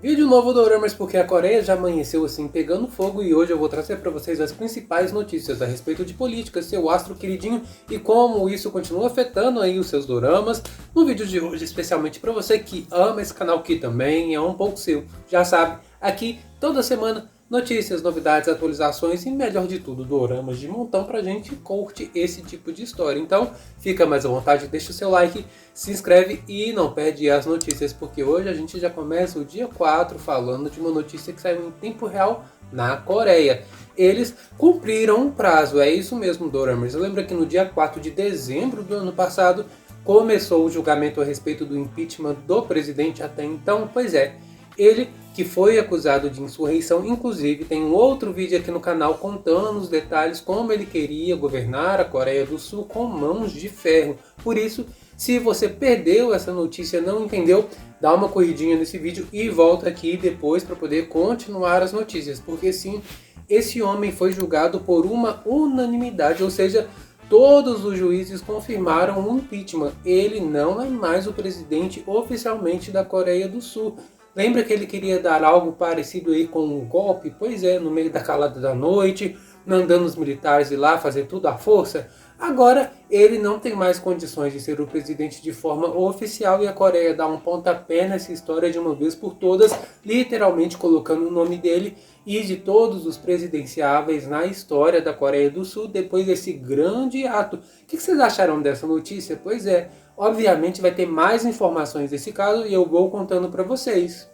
Vídeo novo do Doramas porque a Coreia já amanheceu assim pegando fogo e hoje eu vou trazer para vocês as principais notícias a respeito de política, seu astro queridinho e como isso continua afetando aí os seus doramas. No vídeo de hoje, especialmente para você que ama esse canal que também é um pouco seu, já sabe, aqui toda semana notícias, novidades, atualizações e melhor de tudo, doramas de montão pra gente que curte esse tipo de história. Então, fica mais à vontade, deixa o seu like, se inscreve e não perde as notícias, porque hoje a gente já começa o dia 4 falando de uma notícia que saiu em tempo real na Coreia. Eles cumpriram um prazo, é isso mesmo, doramas. Lembra que no dia 4 de dezembro do ano passado começou o julgamento a respeito do impeachment do presidente até então? Pois é, ele que foi acusado de insurreição, inclusive tem um outro vídeo aqui no canal contando os detalhes como ele queria governar a Coreia do Sul com mãos de ferro. Por isso, se você perdeu essa notícia, não entendeu, dá uma corridinha nesse vídeo e volta aqui depois para poder continuar as notícias, porque sim, esse homem foi julgado por uma unanimidade, ou seja, todos os juízes confirmaram o impeachment. Ele não é mais o presidente oficialmente da Coreia do Sul. Lembra que ele queria dar algo parecido aí com um golpe? Pois é, no meio da calada da noite, mandando os militares ir lá fazer tudo à força. Agora ele não tem mais condições de ser o presidente de forma oficial e a Coreia dá um pontapé nessa história de uma vez por todas, literalmente colocando o nome dele e de todos os presidenciáveis na história da Coreia do Sul depois desse grande ato. O que vocês acharam dessa notícia? Pois é, obviamente vai ter mais informações desse caso e eu vou contando para vocês.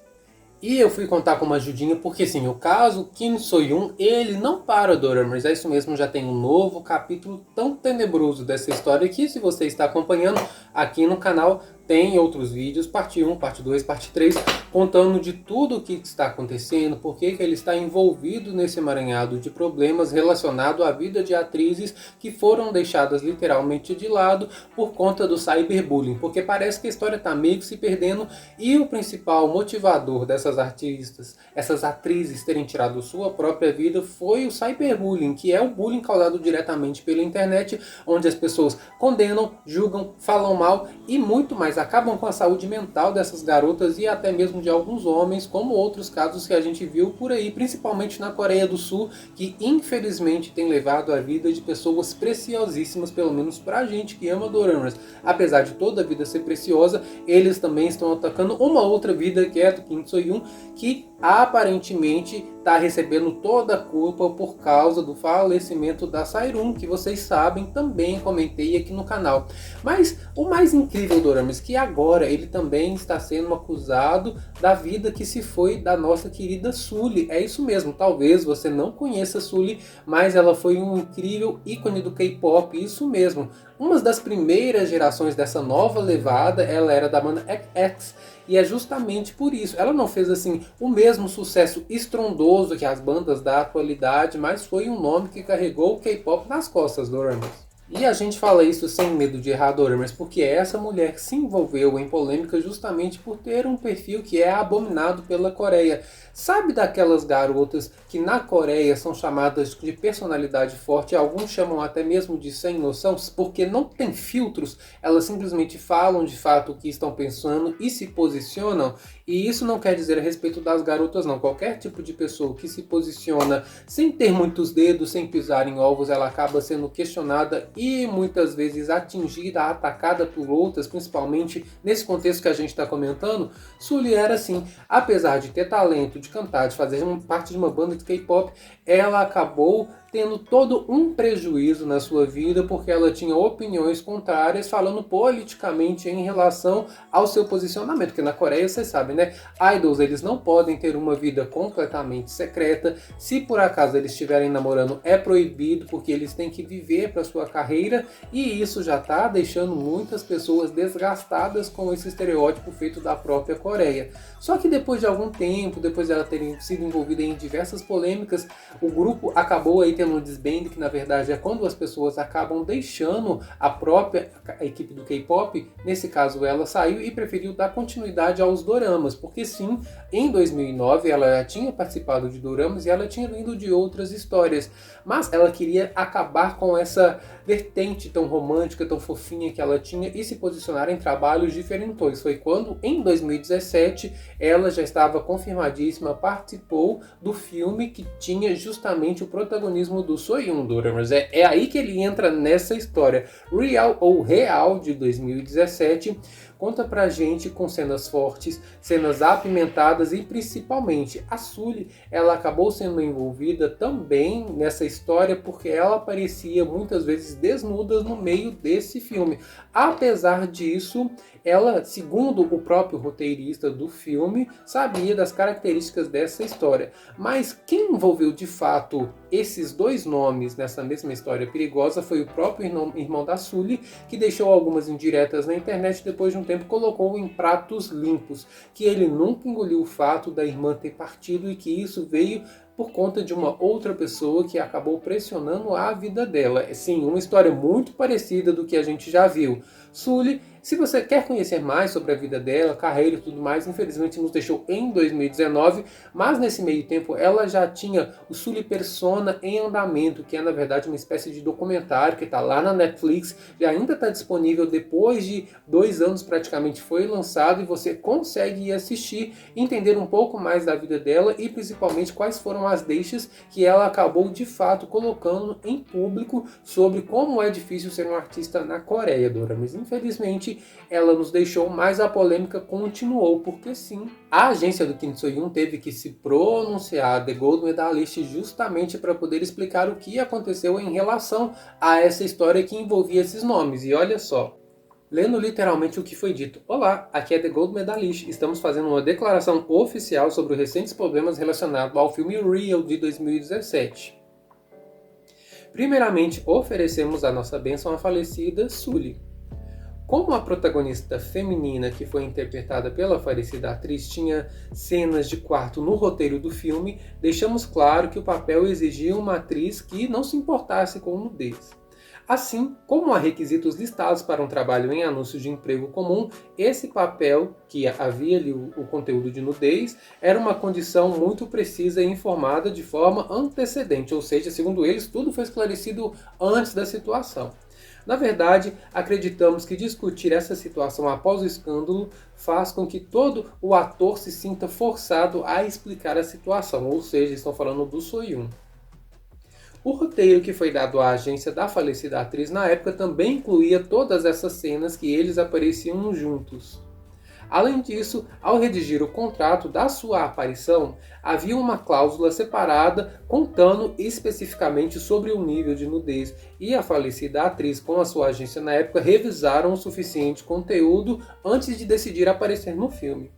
E eu fui contar com uma ajudinha porque sim, o caso Kim So-yoon, ele não para, doramas, é isso mesmo, já tem um novo capítulo tão tenebroso dessa história que se você está acompanhando aqui no canal tem outros vídeos, parte 1, parte 2, parte 3, contando de tudo o que está acontecendo, por que ele está envolvido nesse emaranhado de problemas relacionado à vida de atrizes que foram deixadas literalmente de lado por conta do cyberbullying, porque parece que a história está meio que se perdendo e o principal motivador dessas artistas, essas atrizes terem tirado sua própria vida foi o cyberbullying, que é o bullying causado diretamente pela internet, onde as pessoas condenam, julgam, falam mal e muito mais acabam com a saúde mental dessas garotas e até mesmo de alguns homens, como outros casos que a gente viu por aí, principalmente na Coreia do Sul, que infelizmente tem levado a vida de pessoas preciosíssimas, pelo menos pra gente que ama doramas. Apesar de toda a vida ser preciosa, eles também estão atacando uma outra vida, que é a do Kim So-yoon, que aparentemente está recebendo toda a culpa por causa do falecimento da Sairun, que vocês sabem, também comentei aqui no canal. Mas o mais incrível, doramas, que agora ele também está sendo acusado da vida que se foi da nossa querida Sulli. É isso mesmo, talvez você não conheça Sulli, mas ela foi um incrível ícone do K-pop, isso mesmo. Uma das primeiras gerações dessa nova levada, ela era da banda X, e é justamente por isso. Ela não fez assim o mesmo sucesso estrondoso que as bandas da atualidade, mas foi um nome que carregou o K-pop nas costas, doramas. E a gente fala isso sem medo de errar, doramas, porque essa mulher se envolveu em polêmica justamente por ter um perfil que é abominado pela Coreia. Sabe daquelas garotas que na Coreia são chamadas de personalidade forte, alguns chamam até mesmo de sem noção, porque não tem filtros, elas simplesmente falam de fato o que estão pensando e se posicionam. E isso não quer dizer a respeito das garotas não, qualquer tipo de pessoa que se posiciona sem ter muitos dedos, sem pisar em ovos, ela acaba sendo questionada e muitas vezes atingida, atacada por outras, principalmente nesse contexto que a gente está comentando. Sulli era assim, apesar de ter talento, de cantar, de fazer parte de uma banda de K-pop, ela acabou tendo todo um prejuízo na sua vida porque ela tinha opiniões contrárias falando politicamente em relação ao seu posicionamento, porque na Coreia vocês sabem, né? Idols, eles não podem ter uma vida completamente secreta, se por acaso eles estiverem namorando é proibido porque eles têm que viver para sua carreira e isso já está deixando muitas pessoas desgastadas com esse estereótipo feito da própria Coreia. Só que depois de algum tempo, depois de ela ter sido envolvida em diversas polêmicas, o grupo acabou aí tendo um desbande, que na verdade é quando as pessoas acabam deixando a própria equipe do K-pop. Nesse caso ela saiu e preferiu dar continuidade aos doramas, porque sim, em 2009 ela já tinha participado de doramas e ela tinha vindo de outras histórias, mas ela queria acabar com essa vertente tão romântica, tão fofinha que ela tinha e se posicionar em trabalhos diferentões. Foi quando, em 2017, ela já estava confirmadíssima, participou do filme que tinha justamente o protagonismo do Soyun Doramas. É aí que ele entra nessa história. Real ou Real, de 2017, conta pra gente com cenas fortes, cenas apimentadas e principalmente a Sully, ela acabou sendo envolvida também nessa história porque ela aparecia muitas vezes desnuda no meio desse filme. Apesar disso, ela, segundo o próprio roteirista do filme, sabia das características dessa história. Mas quem envolveu de fato esses dois nomes nessa mesma história perigosa foi o próprio irmão da Sully, que deixou algumas indiretas na internet e depois de um tempo colocou em pratos limpos, que ele nunca engoliu o fato da irmã ter partido e que isso veio por conta de uma outra pessoa que acabou pressionando a vida dela. Sim, uma história muito parecida do que a gente já viu. Sully, se você quer conhecer mais sobre a vida dela, carreira e tudo mais, infelizmente nos deixou em 2019, mas nesse meio tempo ela já tinha o Sully Persona em andamento, que é na verdade uma espécie de documentário que está lá na Netflix, e ainda está disponível depois de 2 anos praticamente foi lançado, e você consegue ir assistir, entender um pouco mais da vida dela e principalmente quais foram as deixas que ela acabou de fato colocando em público sobre como é difícil ser um artista na Coreia, Dora. Mas infelizmente ela nos deixou, mas a polêmica continuou, porque sim, a agência do Kim So-yoon teve que se pronunciar, The Gold Medalist, justamente para poder explicar o que aconteceu em relação a essa história que envolvia esses nomes. E olha só, lendo literalmente o que foi dito. Olá, aqui é The Gold Medalist. Estamos fazendo uma declaração oficial sobre os recentes problemas relacionados ao filme Real de 2017. Primeiramente, oferecemos a nossa bênção à falecida Sully. Como a protagonista feminina que foi interpretada pela falecida atriz tinha cenas de quarto no roteiro do filme, deixamos claro que o papel exigia uma atriz que não se importasse com nudez. Assim, como há requisitos listados para um trabalho em anúncios de emprego comum, esse papel, que havia ali o conteúdo de nudez, era uma condição muito precisa e informada de forma antecedente, ou seja, segundo eles, tudo foi esclarecido antes da situação. Na verdade, acreditamos que discutir essa situação após o escândalo faz com que todo o ator se sinta forçado a explicar a situação, ou seja, estão falando do Soyun. O roteiro que foi dado à agência da falecida atriz na época também incluía todas essas cenas que eles apareciam juntos. Além disso, ao redigir o contrato da sua aparição, havia uma cláusula separada contando especificamente sobre o nível de nudez, e a falecida atriz com a sua agência na época revisaram o suficiente conteúdo antes de decidir aparecer no filme.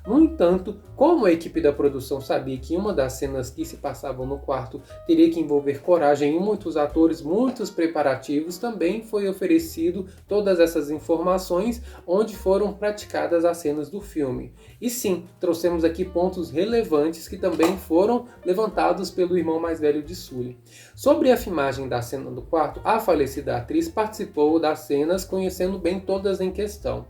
No entanto, como a equipe da produção sabia que uma das cenas que se passavam no quarto teria que envolver coragem e muitos atores, muitos preparativos, também foi oferecido todas essas informações onde foram praticadas as cenas do filme. E sim, trouxemos aqui pontos relevantes que também foram levantados pelo irmão mais velho de Sully. Sobre a filmagem da cena do quarto, a falecida atriz participou das cenas, conhecendo bem todas em questão.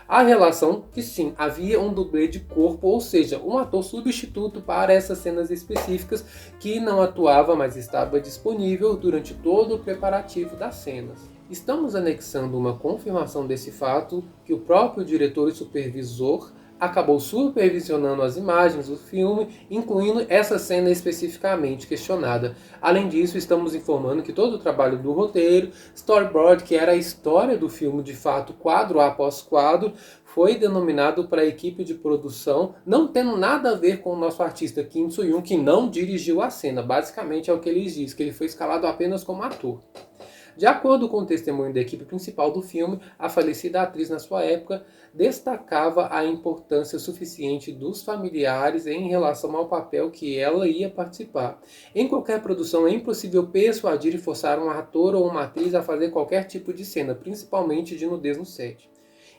A relação que sim, havia um dublê de corpo, ou seja, um ator substituto para essas cenas específicas que não atuava, mas estava disponível durante todo o preparativo das cenas. Estamos anexando uma confirmação desse fato que o próprio diretor e supervisor acabou supervisionando as imagens do filme, incluindo essa cena especificamente questionada. Além disso, estamos informando que todo o trabalho do roteiro, storyboard, que era a história do filme de fato, quadro após quadro, foi denominado para a equipe de produção, não tendo nada a ver com o nosso artista Kim So-yoon, que não dirigiu a cena. Basicamente é o que eles dizem, que ele foi escalado apenas como ator. De acordo com o testemunho da equipe principal do filme, a falecida atriz na sua época destacava a importância suficiente dos familiares em relação ao papel que ela ia participar. Em qualquer produção é impossível persuadir e forçar um ator ou uma atriz a fazer qualquer tipo de cena, principalmente de nudez no set.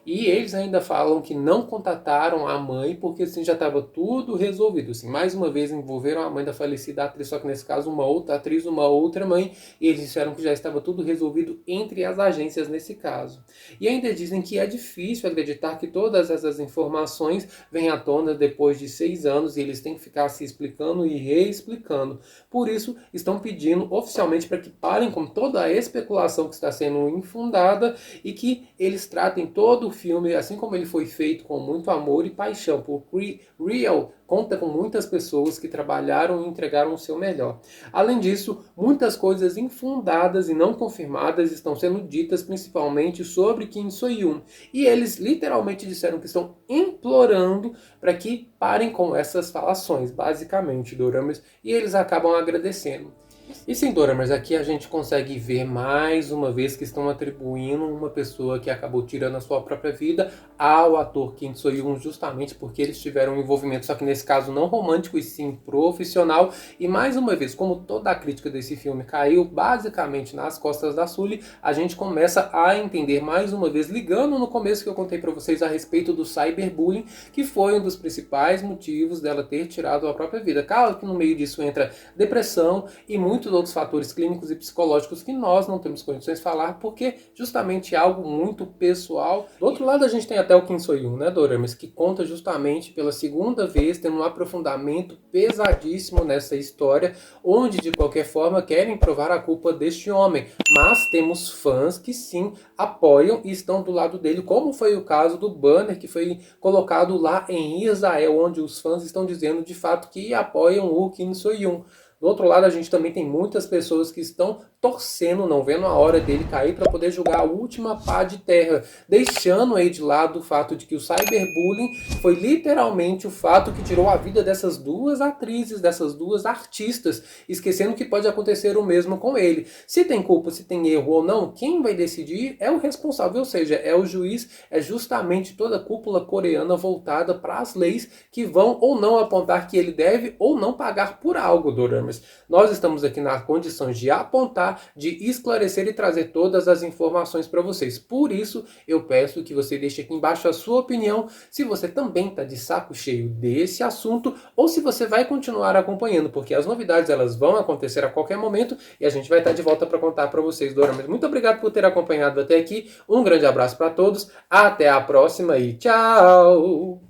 E eles ainda falam que não contataram a mãe porque assim já estava tudo resolvido. Assim, mais uma vez envolveram a mãe da falecida atriz, só que nesse caso uma outra atriz, uma outra mãe, e eles disseram que já estava tudo resolvido entre as agências nesse caso. E ainda dizem que é difícil acreditar que todas essas informações vêm à tona depois de 6 anos e eles têm que ficar se explicando e reexplicando. Por isso, estão pedindo oficialmente para que parem com toda a especulação que está sendo infundada e que eles tratem todo o filme, assim como ele foi feito, com muito amor e paixão. Porque Real conta com muitas pessoas que trabalharam e entregaram o seu melhor. Além disso, muitas coisas infundadas e não confirmadas estão sendo ditas principalmente sobre Kim So-yoon. E eles literalmente disseram que estão implorando para que parem com essas falações, basicamente, doramas, e eles acabam agradecendo. E sem doramas, aqui a gente consegue ver mais uma vez que estão atribuindo uma pessoa que acabou tirando a sua própria vida ao ator Kim So-yoon, justamente porque eles tiveram um envolvimento, só que nesse caso não romântico e sim profissional. E mais uma vez, como toda a crítica desse filme caiu basicamente nas costas da Sully, a gente começa a entender mais uma vez, ligando no começo que eu contei para vocês a respeito do cyberbullying, que foi um dos principais motivos dela ter tirado a própria vida. Claro que no meio disso entra depressão e muitos outros fatores clínicos e psicológicos que nós não temos condições de falar, porque justamente é algo muito pessoal. Do outro lado, a gente tem até o Kim So-yoon, né, doramas, que conta justamente pela segunda vez, tendo um aprofundamento pesadíssimo nessa história, onde de qualquer forma querem provar a culpa deste homem. Mas temos fãs que sim apoiam e estão do lado dele, como foi o caso do banner que foi colocado lá em Israel, onde os fãs estão dizendo de fato que apoiam o Kim So-yoon. Do outro lado, a gente também tem muitas pessoas que estão torcendo, não vendo a hora dele cair para poder jogar a última pá de terra, deixando aí de lado o fato de que o cyberbullying foi literalmente o fato que tirou a vida dessas duas atrizes, dessas duas artistas, esquecendo que pode acontecer o mesmo com ele. Se tem culpa, se tem erro ou não, quem vai decidir é o responsável, ou seja, é o juiz, é justamente toda a cúpula coreana voltada para as leis que vão ou não apontar que ele deve ou não pagar por algo, doramas. Nós estamos aqui nas condições de apontar, de esclarecer e trazer todas as informações para vocês. Por isso, eu peço que você deixe aqui embaixo a sua opinião, se você também está de saco cheio desse assunto, ou se você vai continuar acompanhando, porque as novidades elas vão acontecer a qualquer momento e a gente vai estar de volta para contar para vocês, doramas. Muito obrigado por ter acompanhado até aqui, um grande abraço para todos, até a próxima e tchau!